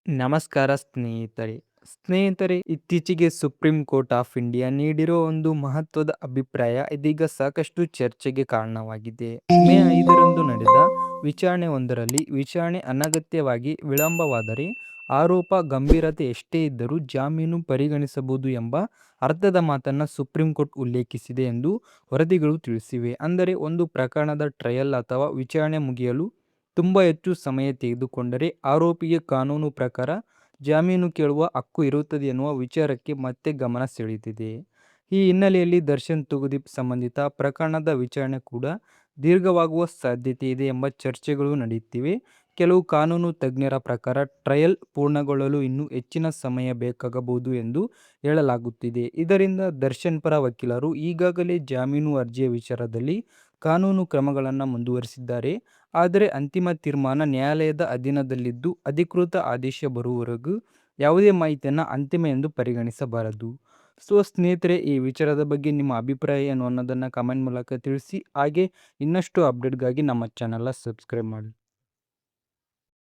ನಮಸ್ಕಾರ ಸ್ನೇಹಿತರೆ. ಸ್ನೇಹಿತರೆ, ಇತ್ತೀಚೆಗೆ ಸುಪ್ರೀಂ ಕೋರ್ಟ್ ಆಫ್ ಇಂಡಿಯಾ ನೀಡಿರೋ ಒಂದು ಮಹತ್ವದ ಅಭಿಪ್ರಾಯ ಇದೀಗ ಸಾಕಷ್ಟು ಚರ್ಚೆಗೆ ಕಾರಣವಾಗಿದೆ. ಮೇ 5ರಂದು ನಡೆದ ವಿಚಾರಣೆ ಒಂದರಲ್ಲಿ ವಿಚಾರಣೆ ಅನಗತ್ಯವಾಗಿ ವಿಳಂಬವಾದರೆ ಆರೋಪ ಗಂಭೀರತೆ ಎಷ್ಟೇ ಇದ್ದರೂ ಜಾಮೀನು ಪರಿಗಣಿಸಬಹುದು ಎಂಬ ಅರ್ಥದ ಮಾತನ್ನ ಸುಪ್ರೀಂ ಕೋರ್ಟ್ ಉಲ್ಲೇಖಿಸಿದೆ ಎಂದು ವರದಿಗಳು ತಿಳಿಸಿವೆ. ಅಂದರೆ ಒಂದು ಪ್ರಕರಣದ ಟ್ರಯಲ್ ಅಥವಾ ವಿಚಾರಣೆ ಮುಗಿಯಲು ತುಂಬಾ ಹೆಚ್ಚು ಸಮಯ ತೆಗೆದುಕೊಂಡರೆ ಆರೋಪಿಗೆ ಕಾನೂನು ಪ್ರಕಾರ ಜಾಮೀನು ಕೇಳುವ ಹಕ್ಕು ಇರುತ್ತದೆ ಎನ್ನುವ ವಿಚಾರಕ್ಕೆ ಮತ್ತೆ ಗಮನ ಸೆಳೆದಿದೆ. ಈ ಹಿನ್ನೆಲೆಯಲ್ಲಿ ದರ್ಶನ್ ತೂಗುದೀಪ್ ಸಂಬಂಧಿತ ಪ್ರಕರಣದ ವಿಚಾರಣೆ ಕೂಡ ದೀರ್ಘವಾಗುವ ಸಾಧ್ಯತೆ ಇದೆ ಎಂಬ ಚರ್ಚೆಗಳು ನಡೆಯುತ್ತಿವೆ. ಕೆಲವು ಕಾನೂನು ತಜ್ಞರ ಪ್ರಕಾರ ಟ್ರಯಲ್ ಪೂರ್ಣಗೊಳ್ಳಲು ಇನ್ನೂ ಹೆಚ್ಚಿನ ಸಮಯ ಬೇಕಾಗಬಹುದು ಎಂದು ಹೇಳಲಾಗುತ್ತಿದೆ. ಇದರಿಂದ ದರ್ಶನ್ ಪರ ವಕೀಲರು ಈಗಾಗಲೇ ಜಾಮೀನು ಅರ್ಜಿಯ ವಿಚಾರದಲ್ಲಿ ಕಾನೂನು ಕ್ರಮಗಳನ್ನು ಮುಂದುವರಿಸಿದ್ದಾರೆ. ಆದರೆ ಅಂತಿಮ ತೀರ್ಮಾನ ನ್ಯಾಯಾಲಯದ ಅಧೀನದಲ್ಲಿದ್ದು ಅಧಿಕೃತ ಆದೇಶ ಬರುವವರೆಗೂ ಯಾವುದೇ ಮಾಹಿತಿಯನ್ನು ಅಂತಿಮ ಎಂದು ಪರಿಗಣಿಸಬಾರದು. ಸೊ ಸ್ನೇಹಿತರೆ, ಈ ವಿಚಾರದ ಬಗ್ಗೆ ನಿಮ್ಮ ಅಭಿಪ್ರಾಯ ಏನು ಅನ್ನೋದನ್ನು ಕಮೆಂಟ್ ಮೂಲಕ ತಿಳಿಸಿ. ಹಾಗೆ ಇನ್ನಷ್ಟು ಅಪ್ಡೇಟ್ಗಾಗಿ ನಮ್ಮ ಚಾನಲ್ನ ಸಬ್ಸ್ಕ್ರೈಬ್ ಮಾಡಿ.